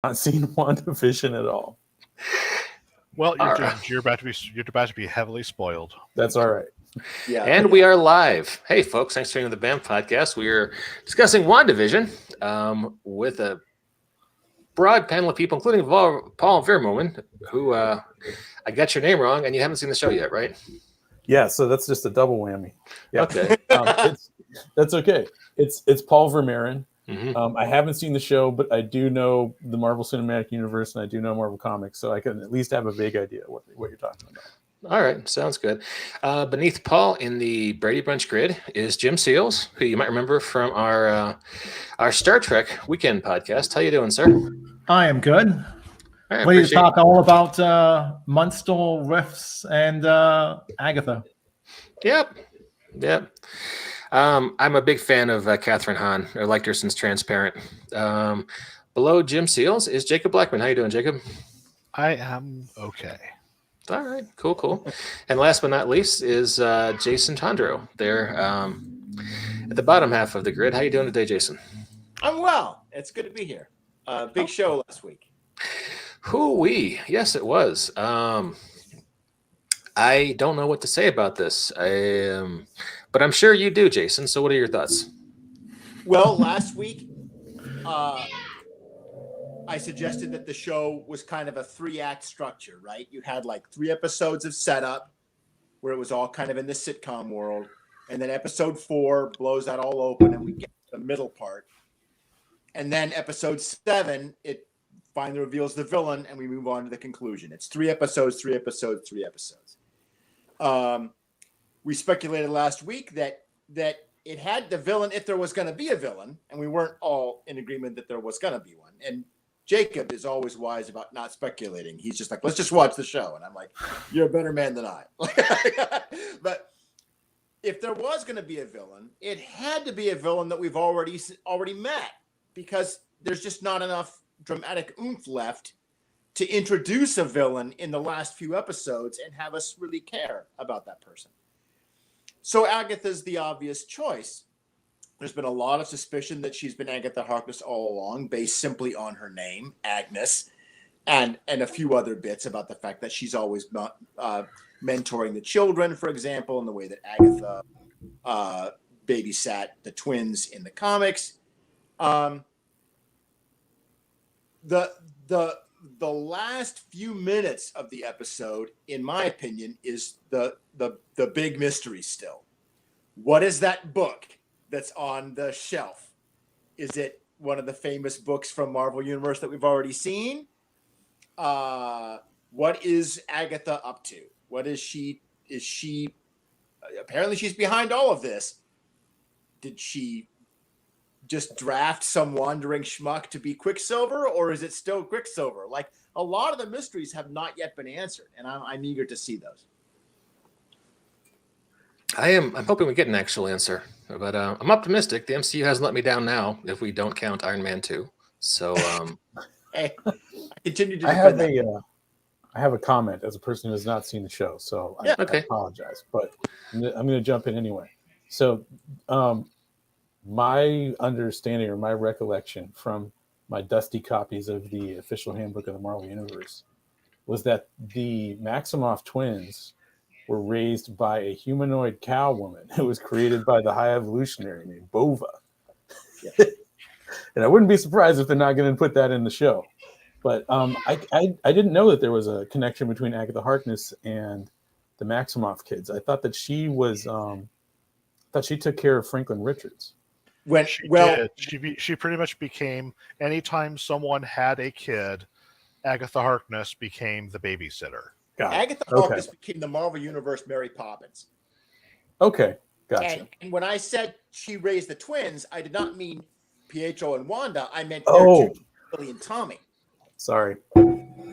Not seen WandaVision at all. Well, you're about to be heavily spoiled. That's all right. Yeah. And we are live. Hey, folks, thanks for tuning in to the BAMF podcast. We are discussing WandaVision with a broad panel of people, including Paul Vermoen, who I got your name wrong, and you haven't seen the show yet, right? Yeah, so that's just a double whammy. Yeah. Okay. That's okay. It's Paul Vermeeren. Mm-hmm. I haven't seen the show, but I do know the Marvel Cinematic Universe, and I do know Marvel Comics, so I can at least have a vague idea what you're talking about. All right, sounds good. Beneath Paul in the Brady Bunch grid is Jim Seals, who you might remember from our Star Trek weekend podcast. How you doing, sir? I am good. Right, Ready to talk all about Munstall Rifts and Agatha. Yep. I'm a big fan of Catherine Hahn. I liked her since Transparent. Below Jim Seals is Jacob Blackman. How you doing, Jacob? I am okay. All right, cool. And last but not least is Jason Tondro there at the bottom half of the grid. How you doing today, Jason? I'm well. It's good to be here. Big show last week. Hoo-wee. Yes, it was. I don't know what to say about this. But I'm sure you do, Jason. So what are your thoughts? Well, last week, I suggested that the show was kind of a 3-act structure, right? You had like 3 episodes of setup where it was all kind of in the sitcom world. And then episode 4 blows that all open and we get the middle part. And then episode 7, it finally reveals the villain and we move on to the conclusion. It's 3 episodes. We speculated last week that it had the villain if there was going to be a villain, and we weren't all in agreement that there was going to be one. And Jacob is always wise about not speculating. He's just like, let's just watch the show. And I'm like, you're a better man than I. But if there was going to be a villain, it had to be a villain that we've already met, because there's just not enough dramatic oomph left to introduce a villain in the last few episodes and have us really care about that person. So Agatha's the obvious choice. There's been a lot of suspicion that she's been Agatha Harkness all along, based simply on her name, Agnes, and a few other bits about the fact that she's always mentoring the children, for example, in the way that Agatha babysat the twins in the comics. The last few minutes of the episode, in my opinion, is the big mystery still. What is that book that's on the shelf? Is it one of the famous books from Marvel Universe that we've already seen? What is Agatha up to? What is she? Is she? Apparently, she's behind all of this. Did she just draft some wandering schmuck to be Quicksilver, or is it still Quicksilver? Like, a lot of the mysteries have not yet been answered, and I'm eager to see those. I'm hoping we get an actual answer, but I'm optimistic. The MCU hasn't let me down now, if we don't count Iron Man 2. So, hey, I continue to. I have a comment as a person who has not seen the show, so I apologize, but I'm going to jump in anyway. So, my understanding or my recollection from my dusty copies of the official handbook of the Marvel Universe was that the Maximoff twins were raised by a humanoid cow woman who was created by the High Evolutionary named Bova. Yeah. And I wouldn't be surprised if they're not going to put that in the show. But I didn't know that there was a connection between Agatha Harkness and the Maximoff kids. I thought that she was she took care of Franklin Richards. She pretty much became, anytime someone had a kid, Agatha Harkness became the babysitter. Agatha Harkness became the Marvel Universe Mary Poppins. Okay, gotcha. And when I said she raised the twins, I did not mean Pietro and Wanda. I meant Billy and Tommy. Sorry.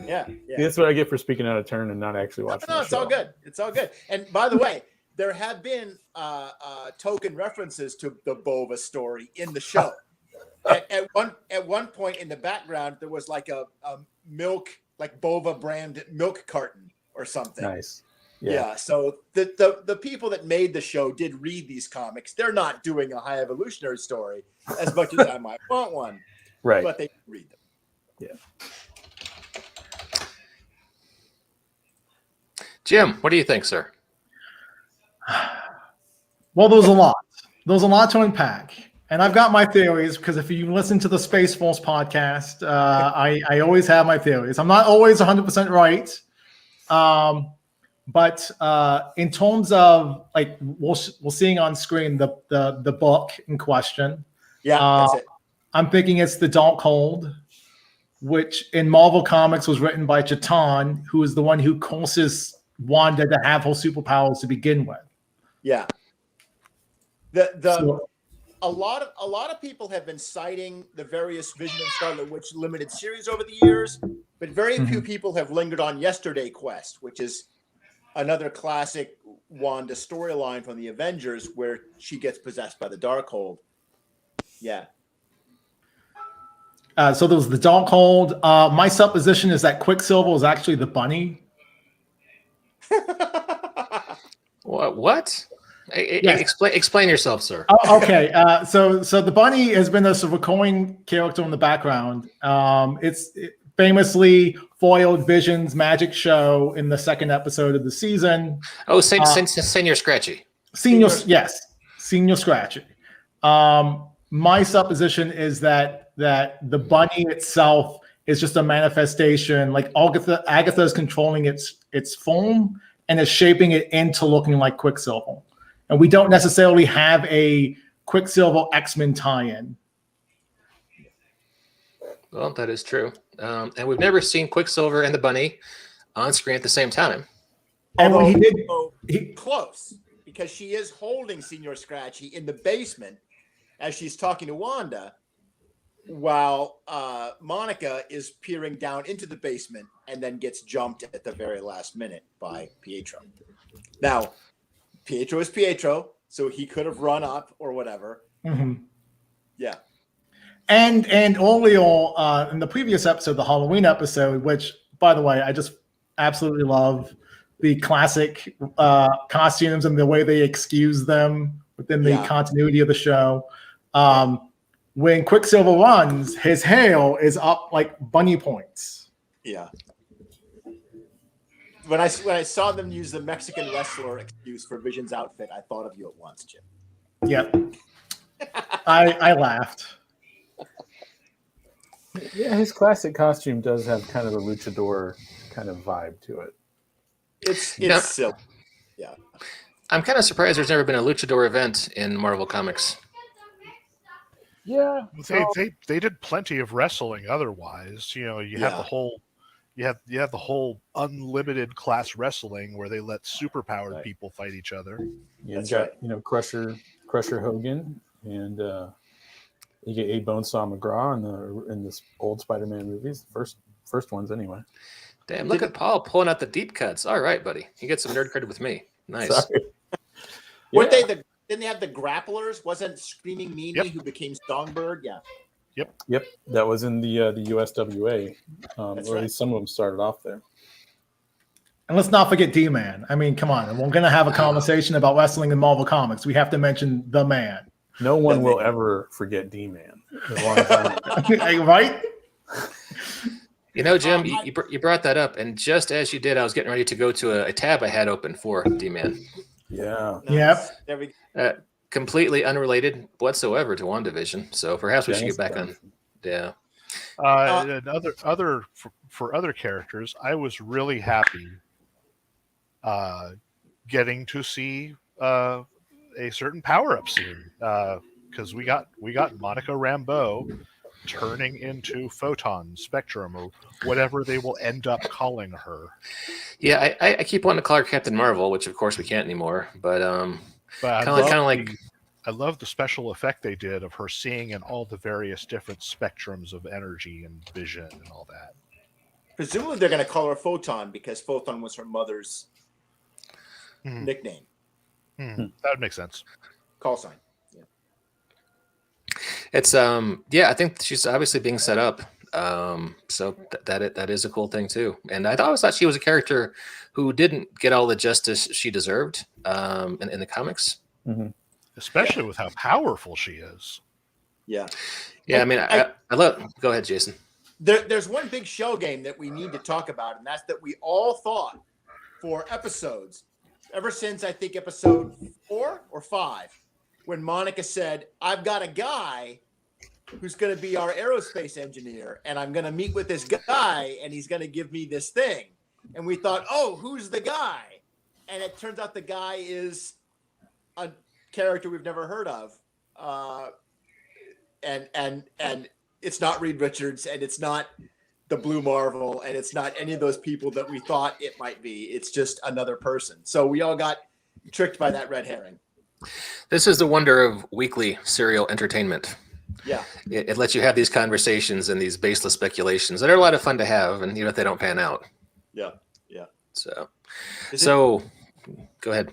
Yeah. That's what I get for speaking out of turn and not actually watching. No, it's all good. It's all good. And by the way, there have been token references to the Bova story in the show. At one point in the background, there was like a milk, like Bova brand milk carton or something. Nice. Yeah. So the people that made the show did read these comics. They're not doing a High Evolutionary story as much as I might want one. Right. But they read them. Jim, what do you think, sir? Well, there was a lot. There was a lot to unpack. And I've got my theories because if you listen to the Space Force podcast, I always have my theories. I'm not always 100% right. But in terms of like we're seeing on screen the book in question. Yeah, that's it. I'm thinking it's The Darkhold, which in Marvel Comics was written by Chatan, who is the one who causes Wanda to have her superpowers to begin with. Yeah. A lot of people have been citing the various Vision and Scarlet Witch limited series over the years, but very few people have lingered on Yesterday Quest, which is another classic Wanda storyline from the Avengers where she gets possessed by the Darkhold. Yeah. So there was the Darkhold. My supposition is that Quicksilver was actually the bunny. What? Yes. Explain yourself, sir. Oh, okay. So the bunny has been a sort of recurring character in the background. It famously foiled Vision's magic show in the second episode of the season. Oh, Senior Scratchy. Senior Scratchy. My supposition is that the bunny itself is just a manifestation. Like Agatha is controlling its form and is shaping it into looking like Quicksilver. And we don't necessarily have a Quicksilver X-Men tie-in. Well, that is true. And we've never seen Quicksilver and the bunny on screen at the same time. And Although, he close, because she is holding Senior Scratchy in the basement as she's talking to Wanda, while Monica is peering down into the basement and then gets jumped at the very last minute by Pietro. Now, Pietro is Pietro, so he could have run up or whatever. Mm-hmm. Yeah. And earlier in the previous episode, the Halloween episode, which, by the way, I just absolutely love the classic costumes and the way they excuse them within the continuity of the show. When Quicksilver runs, his hair is up like bunny points. Yeah. When I saw them use the Mexican wrestler excuse for Vision's outfit, I thought of you at once, Jim. Yep. I laughed. Yeah, his classic costume does have kind of a luchador kind of vibe to it. It's silly. Yeah. I'm kind of surprised there's never been a luchador event in Marvel Comics. Yeah, they did plenty of wrestling. Otherwise, you have the whole. You have the whole unlimited class wrestling where they let superpowered people fight each other. Yeah, you got Crusher Hogan, and you get A Bonesaw McGraw in this old Spider-Man movies, the first ones anyway. Damn, look at Paul pulling out the deep cuts. All right, buddy, you get some nerd credit with me. Nice. Weren't they didn't they have the grapplers? Wasn't Screaming Meanie who became Songbird? Yeah. Yep. That was in the USWA. Or at right. least some of them started off there. And let's not forget D-Man. I mean, come on. We're going to have a conversation about wrestling in Marvel Comics. We have to mention the man. No one will ever forget D-Man. As long as I'm right? Jim, you brought that up, and just as you did, I was getting ready to go to a tab I had open for D-Man. Yeah. Nice. Yep. There we go. Completely unrelated whatsoever to WandaVision, so perhaps we should get back on. Yeah. For other characters, I was really happy getting to see a certain power-up scene because we got Monica Rambeau turning into Photon Spectrum or whatever they will end up calling her. Yeah, I keep wanting to call her Captain Marvel, which of course we can't anymore, but kind of like. I love the special effect they did of her seeing in all the various different spectrums of energy and vision and all that. Presumably they're going to call her Photon because Photon was her mother's nickname. That would make sense. Call sign. Yeah. It's I think she's obviously being set up. So that is a cool thing too. And I always thought she was a character who didn't get all the justice she deserved in the comics. Mm-hmm. Especially with how powerful she is. Yeah. Yeah, I mean, I love. Go ahead, Jason. There's one big show game that we need to talk about, and that's that we all thought for episodes, ever since I think episode 4 or 5, when Monica said, I've got a guy who's going to be our aerospace engineer, and I'm going to meet with this guy, and he's going to give me this thing. And we thought, oh, who's the guy? And it turns out the guy is a character we've never heard of. And it's not Reed Richards, and it's not the Blue Marvel, and it's not any of those people that we thought it might be. It's just another person. So we all got tricked by that red herring. This is the wonder of weekly serial entertainment. Yeah. It lets you have these conversations and these baseless speculations that are a lot of fun to have, and even if they don't pan out. Yeah. Yeah. So go ahead.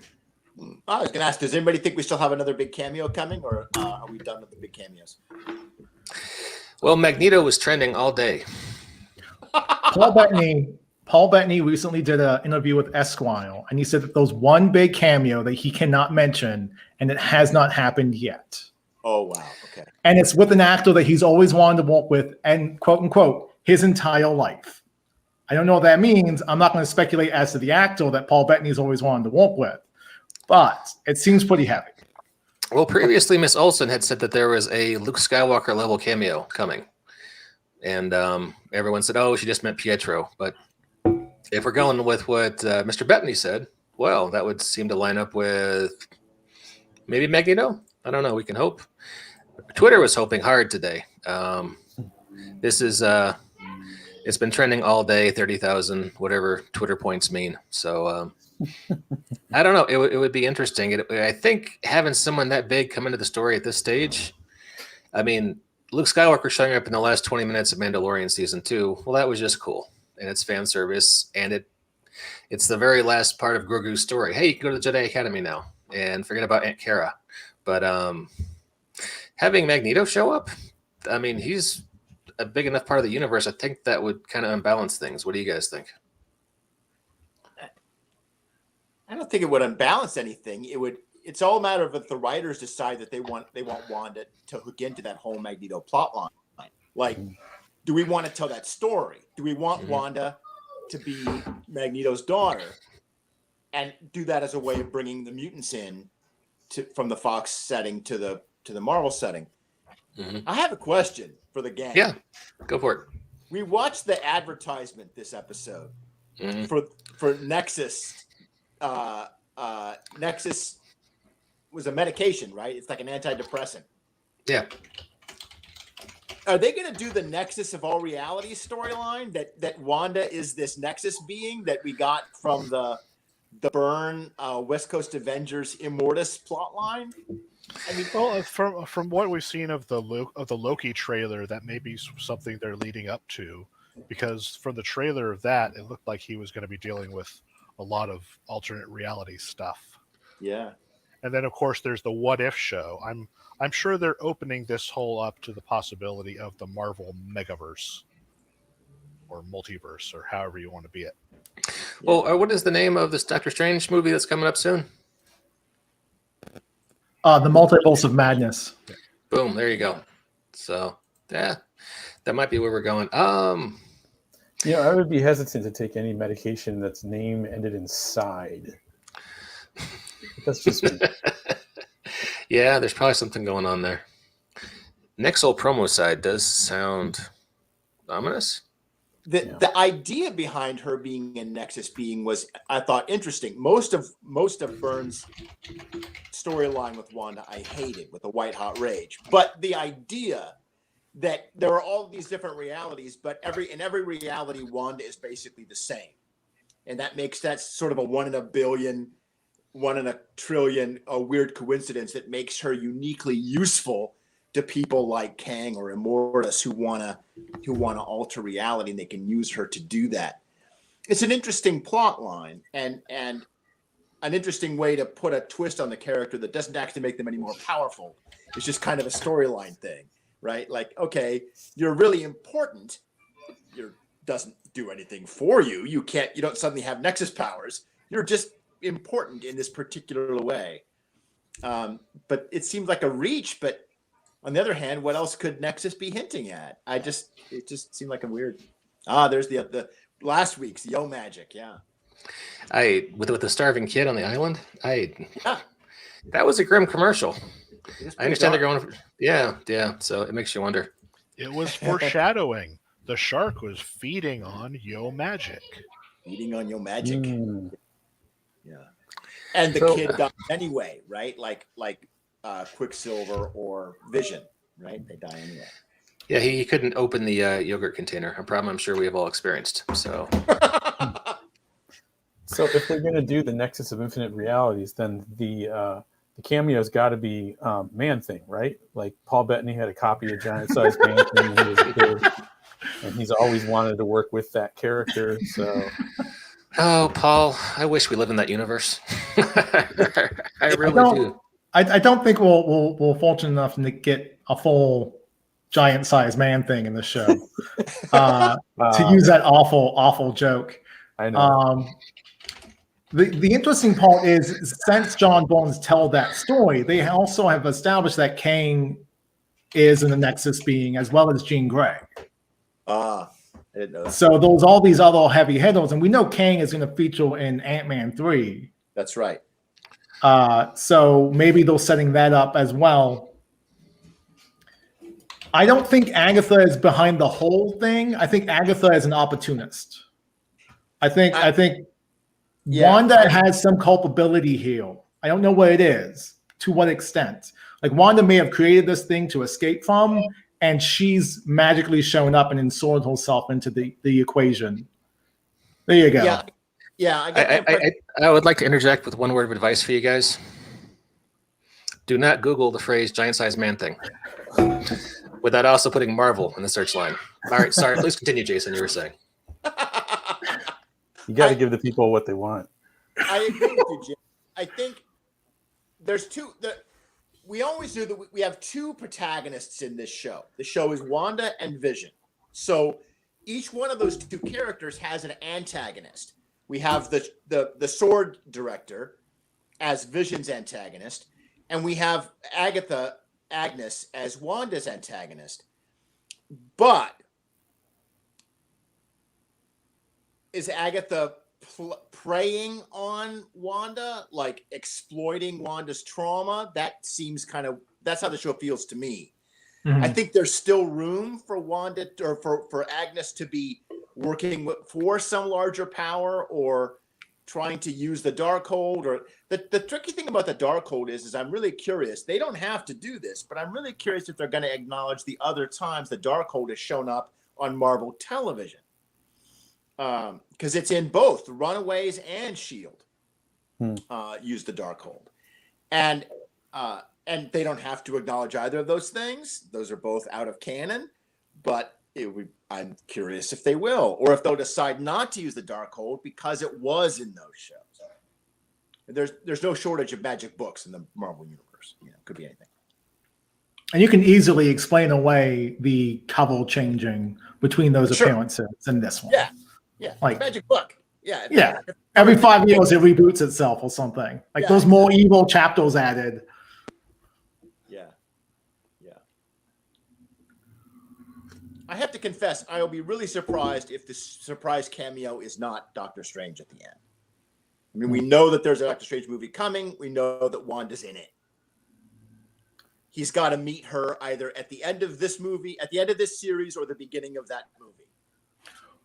I was going to ask, does anybody think we still have another big cameo coming, or are we done with the big cameos? Well, Magneto was trending all day. Paul Bettany recently did an interview with Esquire, and he said that there's one big cameo that he cannot mention, and it has not happened yet. Oh, wow. Okay. And it's with an actor that he's always wanted to work with, and quote unquote, his entire life. I don't know what that means. I'm not going to speculate as to the actor that Paul Bettany's always wanted to work with, but it seems pretty heavy. Well, previously, Miss Olsen had said that there was a Luke Skywalker level cameo coming. And everyone said, oh, she just meant Pietro. But if we're going with what Mr. Bettany said, well, that would seem to line up with maybe Magneto. I don't know. We can hope. Twitter was hoping hard today. This is it's been trending all day, 30,000, whatever Twitter points mean. So I don't know. It would be interesting. I think having someone that big come into the story at this stage, I mean, Luke Skywalker showing up in the last 20 minutes of Mandalorian season 2, well, that was just cool. And it's fan service, and it's the very last part of Grogu's story. Hey, you can go to the Jedi Academy now and forget about Aunt Cara. But having Magneto show up, I mean, he's a big enough part of the universe. I think that would kind of unbalance things. What do you guys think? I don't think it would unbalance anything. It's all a matter of if the writers decide that they want Wanda to hook into that whole Magneto plot line. Like, do we want to tell that story? Do we want Wanda to be Magneto's daughter and do that as a way of bringing the mutants in from the Fox setting to the Marvel setting? I have a question for the gang. Yeah, go for it. We watched the advertisement this episode for Nexus. Nexus was a medication, right? It's like an antidepressant. Yeah. Are they going to do the Nexus of all reality storyline that Wanda is this Nexus being that we got from the Byrne West Coast Avengers Immortus plotline? I mean, well, from what we've seen of the Loki trailer, that may be something they're leading up to, because from the trailer of that, it looked like he was going to be dealing with a lot of alternate reality stuff. Yeah. And then, of course, there's the What If show. I'm sure they're opening this whole up to the possibility of the Marvel Megaverse or multiverse, or however you want to be it. Well, what is the name of this Doctor Strange movie that's coming up soon? The Multiverse of Madness. Boom, there you go. So, yeah, that might be where we're going. I would be hesitant to take any medication that's name ended in side. That's just me. Yeah, there's probably something going on there. Nexol promo side does sound ominous. The idea behind her being in Nexus being was, I thought, interesting. Most of Byrne's storyline with Wanda I hated with the White Hot Rage, but the idea that there are all these different realities, but in every reality Wanda is basically the same, and that makes that sort of a 1 in a billion, 1 in a trillion, a weird coincidence that makes her uniquely useful to people like Kang or Immortus who wanna alter reality, and they can use her to do that. It's an interesting plot line and an interesting way to put a twist on the character that doesn't actually make them any more powerful. It's just kind of a storyline thing, right? Like, okay, you're really important. You doesn't do anything for you. You don't suddenly have Nexus powers. You're just important in this particular way. But it seems like a reach, but On the other hand, what else could Nexus be hinting at? It just seemed like a weird. There's the last week's Yo Magic. Yeah. With the starving kid on the island. Yeah. That was a grim commercial. I understand dark. they're going. Yeah. So it makes you wonder. It was foreshadowing. The shark was feeding on Yo Magic. Feeding on Yo Magic. Yeah. And the So- kid died anyway, right? Like Quicksilver or Vision, right? They die anyway. Yeah, he couldn't open the yogurt container. A problem I'm sure we have all experienced. So So if they're going to do the Nexus of Infinite Realities, then the cameo's got to be Man-Thing, right? Like Paul Bettany had a copy of Giant Size Man-Thing when he was a kid, and he's always wanted to work with that character. So, oh, Paul, I wish we lived in that universe. I really do. I don't think we're fortunate enough to get a full giant sized Man-Thing in the show. To use that awful joke. I know. The interesting part is since John Bones told that story, they also have established that Kang is in the Nexus being as well as Jean Grey. I didn't know that. So there's all these other heavy hitters, and we know Kang is going to feature in Ant-Man 3. That's right. So maybe they're setting that up as well. I don't think Agatha is behind the whole thing. I think Agatha is an opportunist. I think Wanda has some culpability here. I don't know what it is, to what extent. Like Wanda may have created this thing to escape from, and she's magically shown up and inserted herself into the equation. There you go. Yeah. I would like to interject with one word of advice for you guys. Do not Google the phrase giant sized man thing without also putting Marvel in the search line. All right, sorry. Please continue, Jason. You were saying. You got to give the people what they want. I agree with you, Jim. I think there's we always do that. We have two protagonists in this show. The show is Wanda and Vision. So each one of those two characters has an antagonist. We have the sword director as Vision's antagonist, and we have Agnes as Wanda's antagonist. But is Agatha preying on Wanda, like exploiting Wanda's trauma? That seems that's how the show feels to me. Mm-hmm. I think there's still room for Wanda or for Agnes to be working for some larger power or trying to use the Darkhold. Or the tricky thing about the Darkhold is I'm really curious. They don't have to do this, but I'm really curious if they're going to acknowledge the other times the Darkhold has shown up on Marvel television. Because it's in both Runaways and Shield use the Darkhold, and they don't have to acknowledge either of those things. Those are both out of canon, but I'm curious if they will, or if they'll decide not to use the Darkhold because it was in those shows. There's no shortage of magic books in the Marvel universe. Could be anything. And you can easily explain away the cover changing between those appearances in this one. Yeah, like magic book. Yeah. Every 5 years it reboots itself or something. Like those more evil chapters added. Yeah. I have to confess, I will be really surprised if the surprise cameo is not Doctor Strange at the end. I mean, we know that there's a Doctor Strange movie coming. We know that Wanda's in it. He's got to meet her either at the end of this movie, at the end of this series, or the beginning of that movie.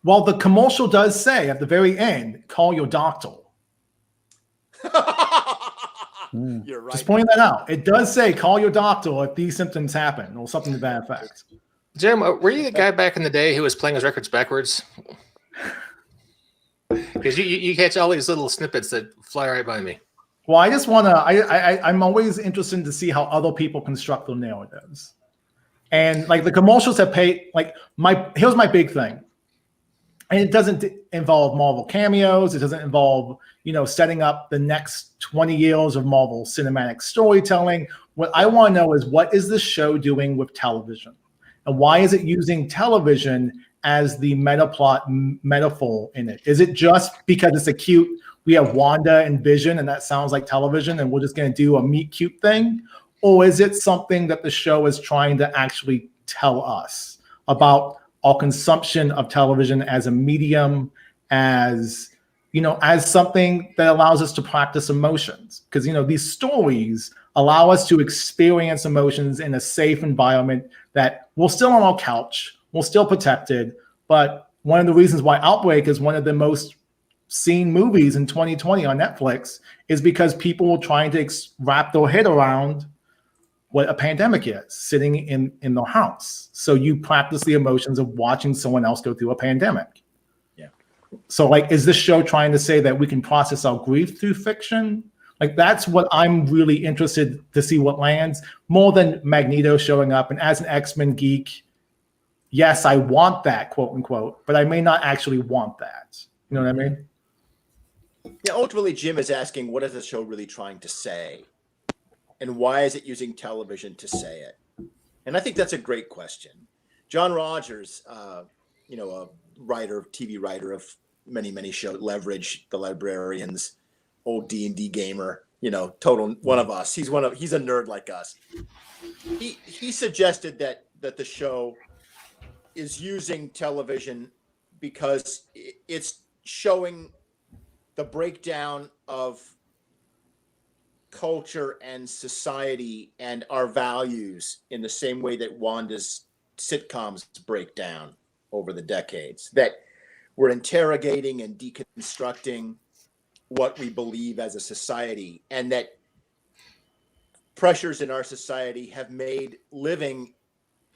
Well, the commercial does say at the very end, call your doctor. You're right. Just pointing that out. It does say call your doctor if these symptoms happen or something to that effect. Jim, were you the guy back in the day who was playing his records backwards? Because you catch all these little snippets that fly right by me. Well, I just want to, I'm always interested to see how other people construct their narratives. And like the commercials have paid, here's my big thing. And it doesn't involve Marvel cameos. It doesn't involve, setting up the next 20 years of Marvel cinematic storytelling. What I want to know is what is this show doing with television? And why is it using television as the meta plot metaphor in it? Is it just because it's a cute, we have Wanda and Vision and that sounds like television and we're just going to do a meet cute thing? Or is it something that the show is trying to actually tell us about our consumption of television as a medium, as something that allows us to practice emotions? Because, these stories allow us to experience emotions in a safe environment that we're still on our couch, we're still protected. But one of the reasons why Outbreak is one of the most seen movies in 2020 on Netflix is because people were trying to wrap their head around what a pandemic is, sitting in their house. So you practice the emotions of watching someone else go through a pandemic. Yeah. So like, is this show trying to say that we can process our grief through fiction? Like, that's what I'm really interested to see what lands, more than Magneto showing up. And as an X-Men geek, yes, I want that, quote unquote, but I may not actually want that. You know what I mean? Yeah, ultimately, Jim is asking, what is the show really trying to say? And why is it using television to say it? And I think that's a great question. John Rogers, a TV writer of many, many shows, Leverage, The Librarians, old D&D gamer, total one of us. He's a nerd like us. He suggested that the show is using television because it's showing the breakdown of culture and society and our values in the same way that Wanda's sitcoms break down over the decades, that we're interrogating and deconstructing what we believe as a society, and that pressures in our society have made living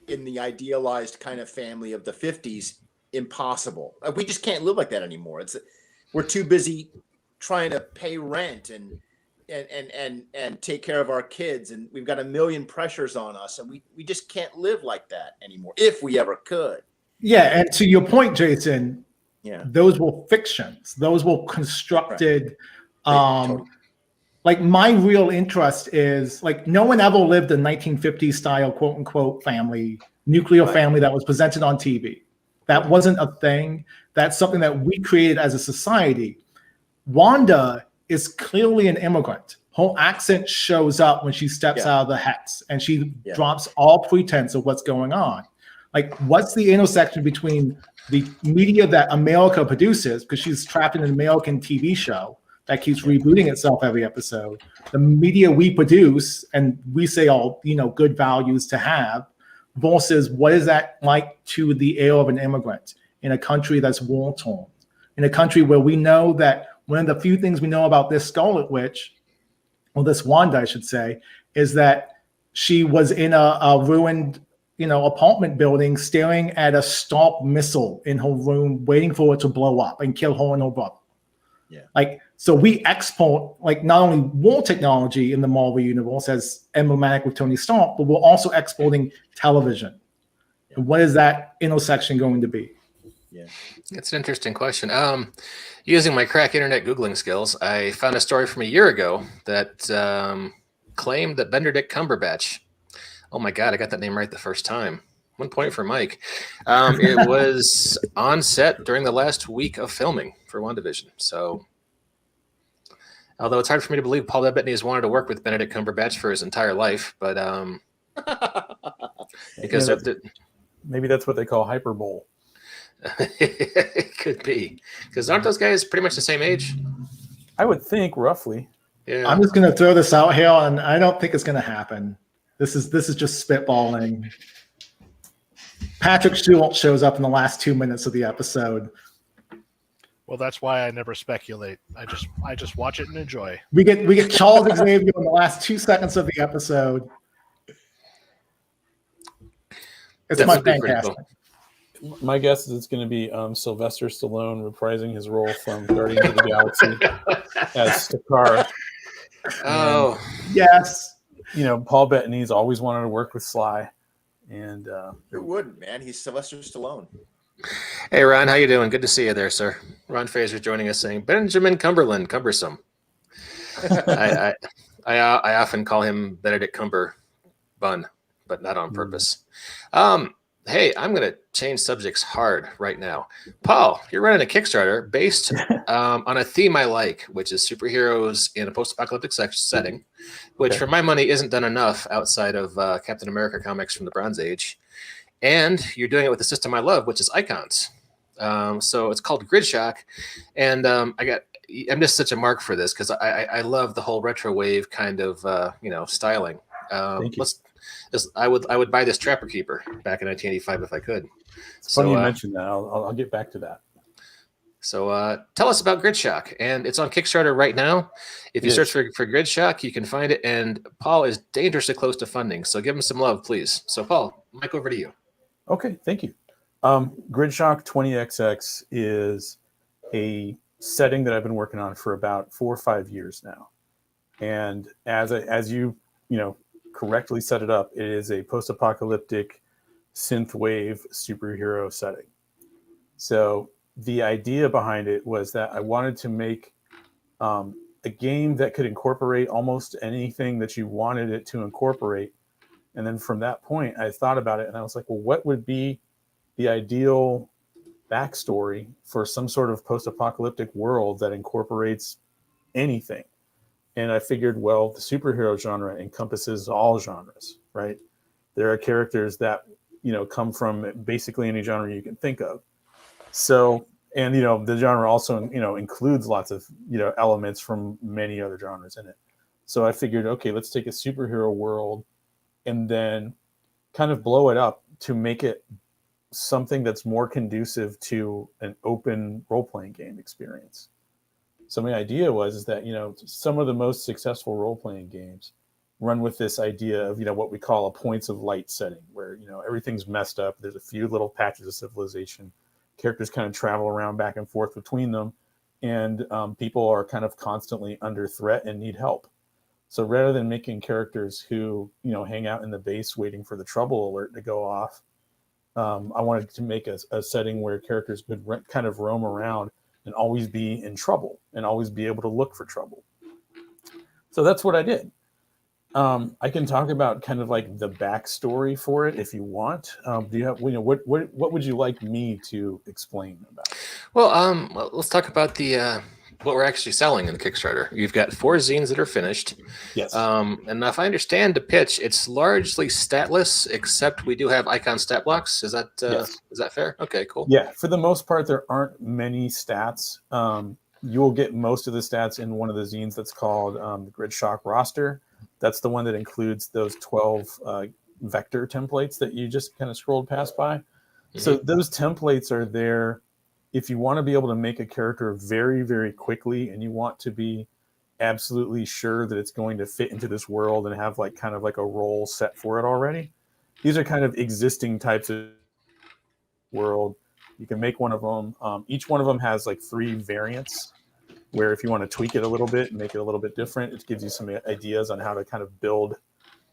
in the idealized kind of family of the 50s impossible. We just can't live like that anymore. We're too busy trying to pay rent and take care of our kids, and we've got a million pressures on us, and we just can't live like that anymore if we ever could. Yeah, and to your point, Jason, yeah, those were fictions. Those were constructed. Right. Totally. Like, my real interest is, like, no one ever lived a 1950s style, quote unquote, nuclear family that was presented on TV. That wasn't a thing. That's something that we created as a society. Wanda is clearly an immigrant. Her accent shows up when she steps out of the hex, and she drops all pretense of what's going on. Like, what's the intersection between the media that America produces, because she's trapped in an American TV show that keeps rebooting itself every episode, the media we produce and we say all, good values to have, versus what is that like to the air of an immigrant in a country that's war-torn, in a country where we know that one of the few things we know about this Scarlet Witch, or this Wanda, I should say, is that she was in a ruined, apartment building, staring at a stop missile in her room, waiting for it to blow up and kill her and her brother. Yeah. Like, so we export, like, not only war technology in the Marvel universe as emblematic with Tony Stark, but we're also exporting television. Yeah. And what is that intersection going to be? Yeah, it's an interesting question. Using my crack internet Googling skills, I found a story from a year ago that claimed that Benedict Cumberbatch, oh my God, I got that name right the first time. 1 point for Mike. It was on set during the last week of filming for WandaVision. So, although it's hard for me to believe Paul Bettany has wanted to work with Benedict Cumberbatch for his entire life, but because maybe that's what they call hyperbole. It could be, because aren't those guys pretty much the same age? I would think roughly. Yeah. I'm just going to throw this out here, and I don't think it's going to happen. This is just spitballing. Patrick Stewart shows up in the last 2 minutes of the episode. Well, that's why I never speculate. I just watch it and enjoy. We get Charles Xavier in the last 2 seconds of the episode. It's my fantastic. Cool. My guess is it's going to be Sylvester Stallone reprising his role from Guardians of the Galaxy as Sakaar. Oh, yes. Paul Bettany's always wanted to work with Sly, and who wouldn't, man? He's Sylvester Stallone. Hey, Ron, how you doing? Good to see you there, sir. Ron Fraser joining us, saying Benjamin Cumberland, cumbersome. I often call him Benedict Cumber Bun, but not on purpose. hey, I'm going to change subjects hard right now. Paul, you're running a Kickstarter based on a theme I like, which is superheroes in a post-apocalyptic setting, which Okay. for my money isn't done enough outside of Captain America comics from the Bronze Age. And you're doing it with a system I love, which is icons. So it's called GridShock. And I'm just such a mark for this because I love the whole retro wave kind of styling. Thank you. I would buy this Trapper Keeper back in 1985 if I could. It's funny you mentioned that. I'll get back to that. So tell us about GridShock, and it's on Kickstarter right now. If you search for GridShock, you can find it. And Paul is dangerously close to funding, so give him some love, please. So Paul, mic over to you. Okay, thank you. GridShock 20XX is a setting that I've been working on for about 4 or 5 years now, and as you correctly set it up, it is a post-apocalyptic synthwave superhero setting. So the idea behind it was that I wanted to make a game that could incorporate almost anything that you wanted it to incorporate. And then from that point, I thought about it and I was like, well, what would be the ideal backstory for some sort of post-apocalyptic world that incorporates anything? And I figured, well, the superhero genre encompasses all genres, right? There are characters that, come from basically any genre you can think of. So, and, the genre also, includes lots of, elements from many other genres in it. So I figured, okay, let's take a superhero world and then kind of blow it up to make it something that's more conducive to an open role-playing game experience. So my idea is that, some of the most successful role-playing games run with this idea of, what we call a points of light setting, where, everything's messed up. There's a few little patches of civilization. Characters kind of travel around back and forth between them, and people are kind of constantly under threat and need help. So rather than making characters who, hang out in the base waiting for the trouble alert to go off, I wanted to make a setting where characters could kind of roam around and always be in trouble and always be able to look for trouble. So that's what I did. I can talk about kind of like the backstory for it if you want. Do you have, what would you like me to explain about it? Well, let's talk about the what we're actually selling in the Kickstarter. You've got 4 zines that are finished. Yes. And if I understand the pitch, it's largely statless, except we do have icon stat blocks. Is that Yes. Is that fair? Okay, cool. Yeah, for the most part, there aren't many stats. You will get most of the stats in one of the zines that's called the GridShock roster. That's the one that includes those 12 vector templates that you just kind of scrolled past by. Mm-hmm. So those templates are there if you want to be able to make a character very, very quickly and you want to be absolutely sure that it's going to fit into this world and have like kind of like a role set for it already. These are kind of existing types of world. You can make one of them. Each one of them has like 3 variants where if you want to tweak it a little bit and make it a little bit different, it gives you some ideas on how to kind of build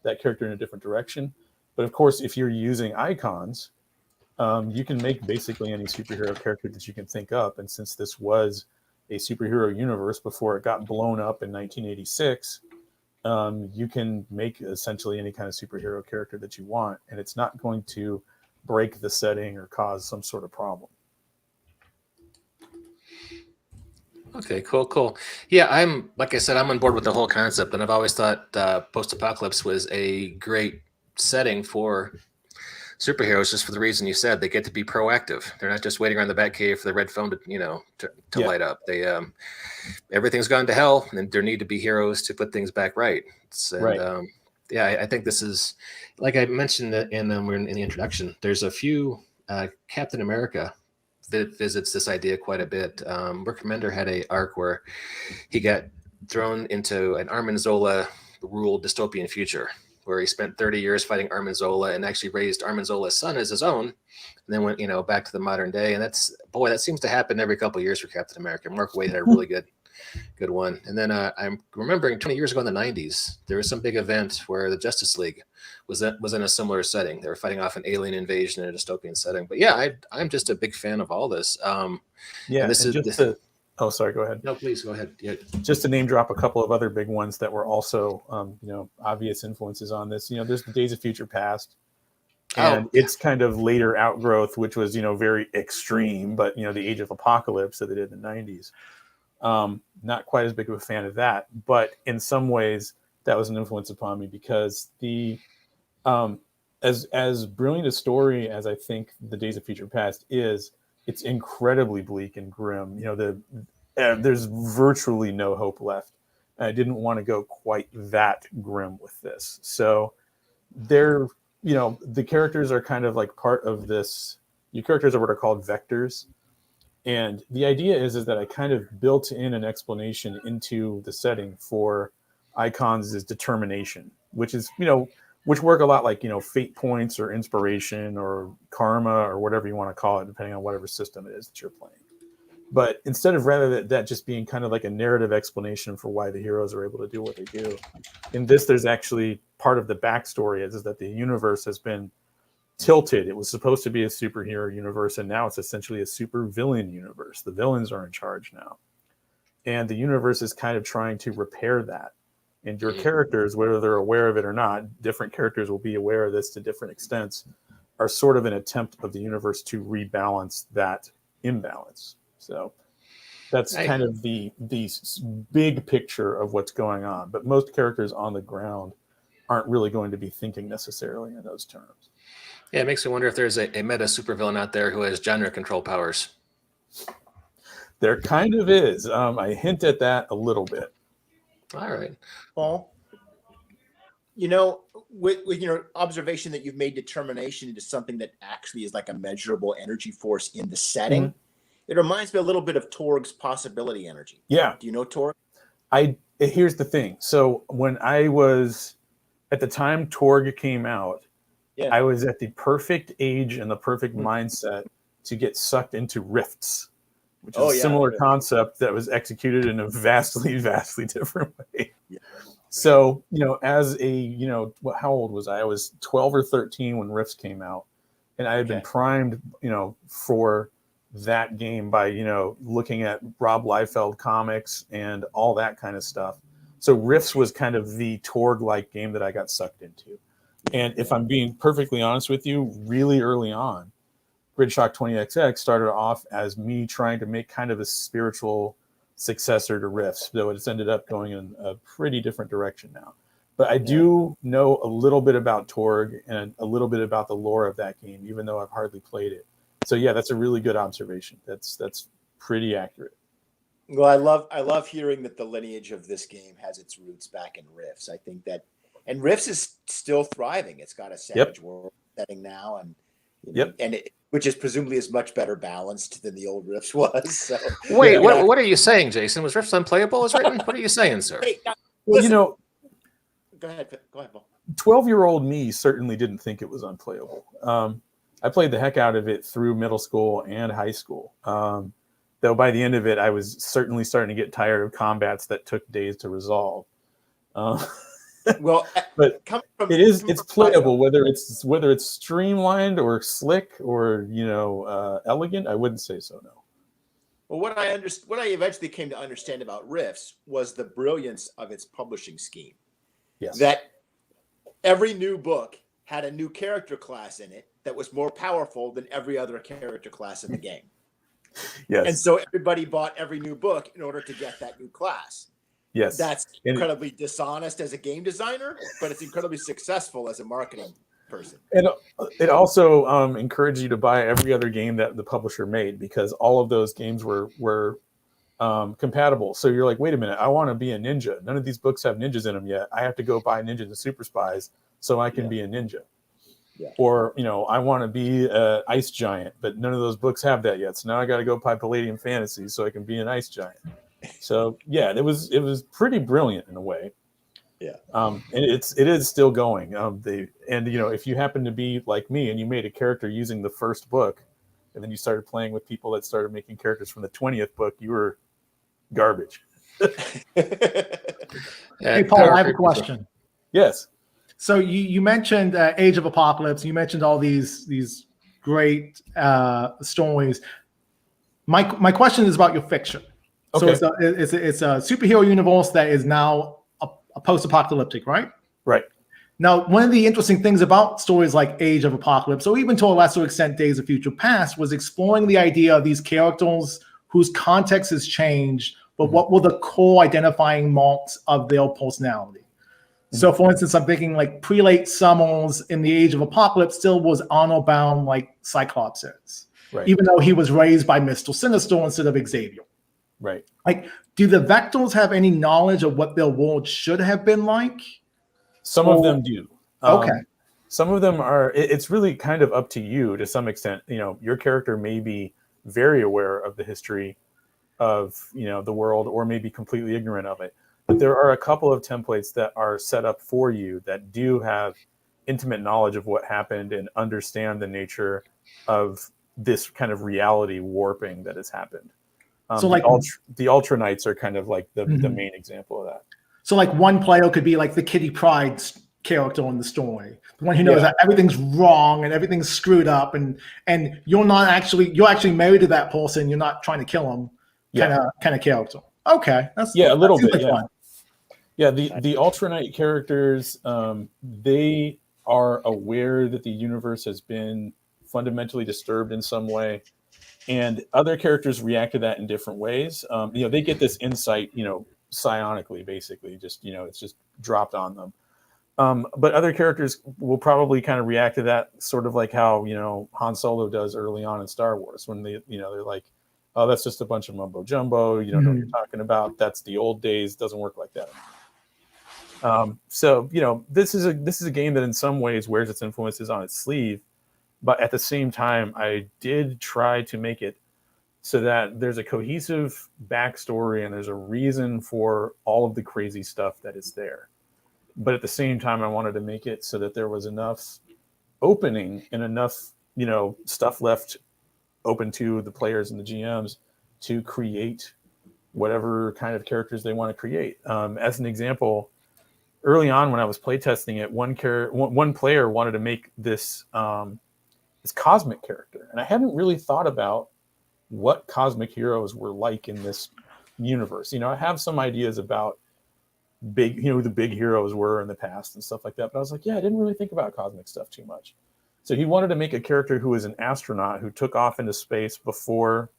that character in a different direction. But of course, if you're using icons, you can make basically any superhero character that you can think up. And since this was a superhero universe before it got blown up in 1986, you can make essentially any kind of superhero character that you want, and it's not going to break the setting or cause some sort of problem. Okay, cool. Yeah, like I said, I'm on board with the whole concept, and I've always thought post-apocalypse was a great setting for superheroes, just for the reason you said. They get to be proactive. They're not just waiting around the Batcave for the red phone to light up. They everything's gone to hell, and there need to be heroes to put things back right. And, yeah, I think this is, like I mentioned in the introduction, there's a few Captain America that visits this idea quite a bit. Rick Remender had a arc where he got thrown into an Arnim Zola ruled dystopian future, where he spent 30 years fighting Arnim Zola and actually raised Arnim Zola's son as his own, and then went back to the modern day. And that seems to happen every couple of years for Captain America. Mark Waid had a really good one. And then I'm remembering 20 years ago in the 90s, there was some big event where the Justice League was in a similar setting. They were fighting off an alien invasion in a dystopian setting. But yeah, I'm just a big fan of all this. Oh, sorry, go ahead. No, please go ahead. Yeah. Just to name drop a couple of other big ones that were also, obvious influences on this. There's the Days of Future Past. and its kind of later outgrowth, which was, very extreme, but, the Age of Apocalypse that they did in the 90s. Not quite as big of a fan of that, but in some ways that was an influence upon me because as brilliant a story as I think the Days of Future Past is, it's incredibly bleak and grim. There's virtually no hope left. And I didn't want to go quite that grim with this. So the characters are kind of like part of this. Your characters are what are called vectors. And the idea is that I kind of built in an explanation into the setting for icons as determination, which is, which work a lot like, fate points or inspiration or karma or whatever you want to call it, depending on whatever system it is that you're playing. But instead of rather that just being kind of like a narrative explanation for why the heroes are able to do what they do, in this, there's actually part of the backstory is that the universe has been tilted. It was supposed to be a superhero universe, and now it's essentially a super villain universe. The villains are in charge now. And the universe is kind of trying to repair that. And your characters, whether they're aware of it or not, different characters will be aware of this to different extents, are sort of an attempt of the universe to rebalance that imbalance. So that's kind of the big picture of what's going on. But most characters on the ground aren't really going to be thinking necessarily in those terms. Yeah, it makes me wonder if there's a meta supervillain out there who has genre control powers. There kind of is. I hint at that a little bit. All right. Paul, with your observation that you've made determination into something that actually is like a measurable energy force in the setting, it reminds me a little bit of Torg's possibility energy. Yeah. Do you know Torg? Here's the thing. So when I was, at the time Torg came out, I was at the perfect age and the perfect mindset to get sucked into rifts, which is a similar concept that was executed in a vastly, vastly different way. Yeah. So, as how old was I? I was 12 or 13 when Rifts came out, and I had been primed, for that game by, looking at Rob Liefeld comics and all that kind of stuff. So Rifts was kind of the Torg-like game that I got sucked into. And if I'm being perfectly honest with you, really early on, GridShock 20XX started off as me trying to make kind of a spiritual successor to Rifts, though it's ended up going in a pretty different direction now. But I do know a little bit about Torg and a little bit about the lore of that game, even though I've hardly played it. So yeah, that's a really good observation. That's pretty accurate. Well, I love hearing that the lineage of this game has its roots back in Rifts. I think that, and Rifts is still thriving. It's got a Savage World setting now, and which is presumably is much better balanced than the old Rifts was. So, wait, what are you saying, Jason? Was Rifts unplayable as written? What are you saying, sir? Hey, well, go ahead, Paul. 12-year-old me certainly didn't think it was unplayable. I played the heck out of it through middle school and high school. Though by the end of it, I was certainly starting to get tired of combats that took days to resolve. Well, but it's playable, whether it's streamlined or slick or elegant. I wouldn't say so, no. Well, what I eventually came to understand about Rifts was the brilliance of its publishing scheme. Yes. That every new book had a new character class in it that was more powerful than every other character class in the game. Yes. And so everybody bought every new book in order to get that new class. Yes. That's incredibly dishonest as a game designer, but it's incredibly successful as a marketing person. And it also encouraged you to buy every other game that the publisher made, because all of those games were compatible. So you're like, wait a minute, I want to be a ninja. None of these books have ninjas in them yet. I have to go buy Ninjas and Super Spies so I can be a ninja. Yeah. Or, I want to be an ice giant, but none of those books have that yet. So now I got to go buy Palladium Fantasy so I can be an ice giant. So yeah, it was pretty brilliant in a way. Yeah. And it is still going. If you happen to be like me and you made a character using the first book, and then you started playing with people that started making characters from the 20th book, you were garbage. Hey, Paul, I have a question. Yes. So you mentioned Age of Apocalypse. You mentioned all these great stories. My question is about your fiction. Okay. So it's a superhero universe that is now a post-apocalyptic, right? Right. Now, one of the interesting things about stories like Age of Apocalypse, or even to a lesser extent Days of Future Past, was exploring the idea of these characters whose context has changed, but what were the core identifying marks of their personality? So, for instance, I'm thinking like Prelate Summers in the Age of Apocalypse still was honor-bound like Cyclops is, Right. even though he was raised by Mr. Sinister instead of Xavier. Right. Like, do the Vectors have any knowledge of what their world should have been like? Some of them do. Okay. Some of them are. It's really kind of up to you to some extent. You know, your character may be very aware of the history of, you know, the world, or maybe completely ignorant of it. But there are a couple of templates that are set up for you that do have intimate knowledge of what happened and understand the nature of this kind of reality warping that has happened. So like the Ultra Knights are kind of like the main example of that. So like one player could be like the Kitty Pryde character in the story, the one who knows that everything's wrong and everything's screwed up, and you're actually married to that person. You're not trying to kill him. Kind of character. Okay, that's a little bit. Fun. Yeah, the Ultra Knight characters, they are aware that the universe has been fundamentally disturbed in some way, and other characters react to that in different ways. You know, they get this insight, you know, psionically, basically, just, you know, it's just dropped on them. But other characters will probably kind of react to that sort of like how, you know, Han Solo does early on in Star Wars, when they, you know, they're like, oh, that's just a bunch of mumbo jumbo. You don't know what you're talking about. That's the old days. Doesn't work like that. So, you know, this is a game that in some ways wears its influences on its sleeve, but at the same time, I did try to make it so that there's a cohesive backstory and there's a reason for all of the crazy stuff that is there. But at the same time, I wanted to make it so that there was enough opening and enough, you know, stuff left open to the players and the GMs to create whatever kind of characters they want to create. As an example, early on when I was playtesting it, one player wanted to make this this cosmic character, and I hadn't really thought about what cosmic heroes were like in this universe. You know, I have some ideas about who the big heroes were in the past and stuff like that, but I was like, yeah, I didn't really think about cosmic stuff too much. So he wanted to make a character who was an astronaut who took off into space before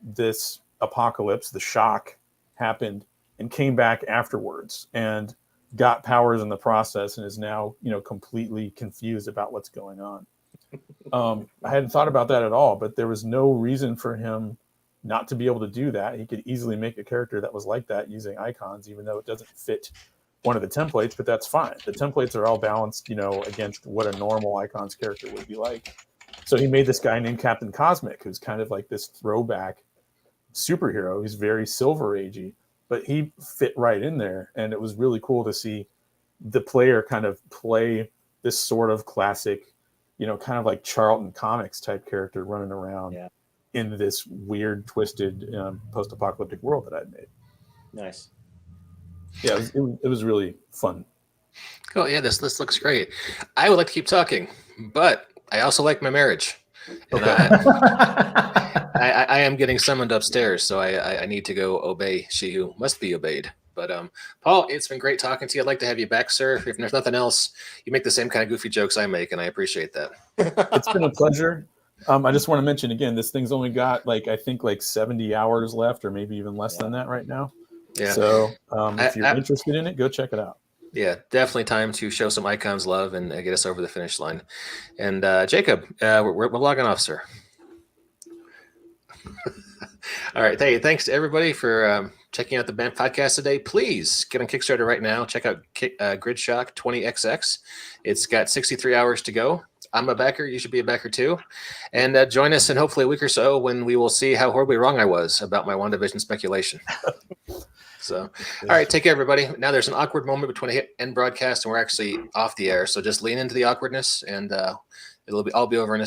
this apocalypse, the shock, happened, and came back afterwards and got powers in the process and is now, you know, completely confused about what's going on. I hadn't thought about that at all, but there was no reason for him not to be able to do that. He could easily make a character that was like that using icons, even though it doesn't fit one of the templates, but that's fine. The templates are all balanced, you know, against what a normal icons character would be like. So he made this guy named Captain Cosmic, who's kind of like this throwback superhero. He's very Silver Agey, but he fit right in there. And it was really cool to see the player kind of play this sort of classic, you know, kind of like Charlton Comics type character running around in this weird, twisted post-apocalyptic world that I'd made. Nice. Yeah, it was really fun. Cool. Yeah, this list looks great. I would like to keep talking, but I also like my marriage. And I am getting summoned upstairs, so I need to go obey she who must be obeyed. But Paul, it's been great talking to you. I'd like to have you back, sir. If there's nothing else, you make the same kind of goofy jokes I make, and I appreciate that. It's been a pleasure. I just want to mention again, this thing's only got I think 70 hours left, or maybe even less than that right now. Yeah. So if you're interested in it, go check it out. Yeah, definitely time to show some icons love and get us over the finish line. And Jacob, we're logging off, sir. All right. Hey, thanks to everybody for checking out the BAMF podcast today. Please get on Kickstarter right now. Check out GridShock 20XX. It's got 63 hours to go. I'm a backer. You should be a backer too. And join us in hopefully a week or so when we will see how horribly wrong I was about my WandaVision speculation. So, all right, take care, everybody. Now there's an awkward moment between a hit and broadcast, and we're actually off the air. So just lean into the awkwardness, and I'll be over in a second.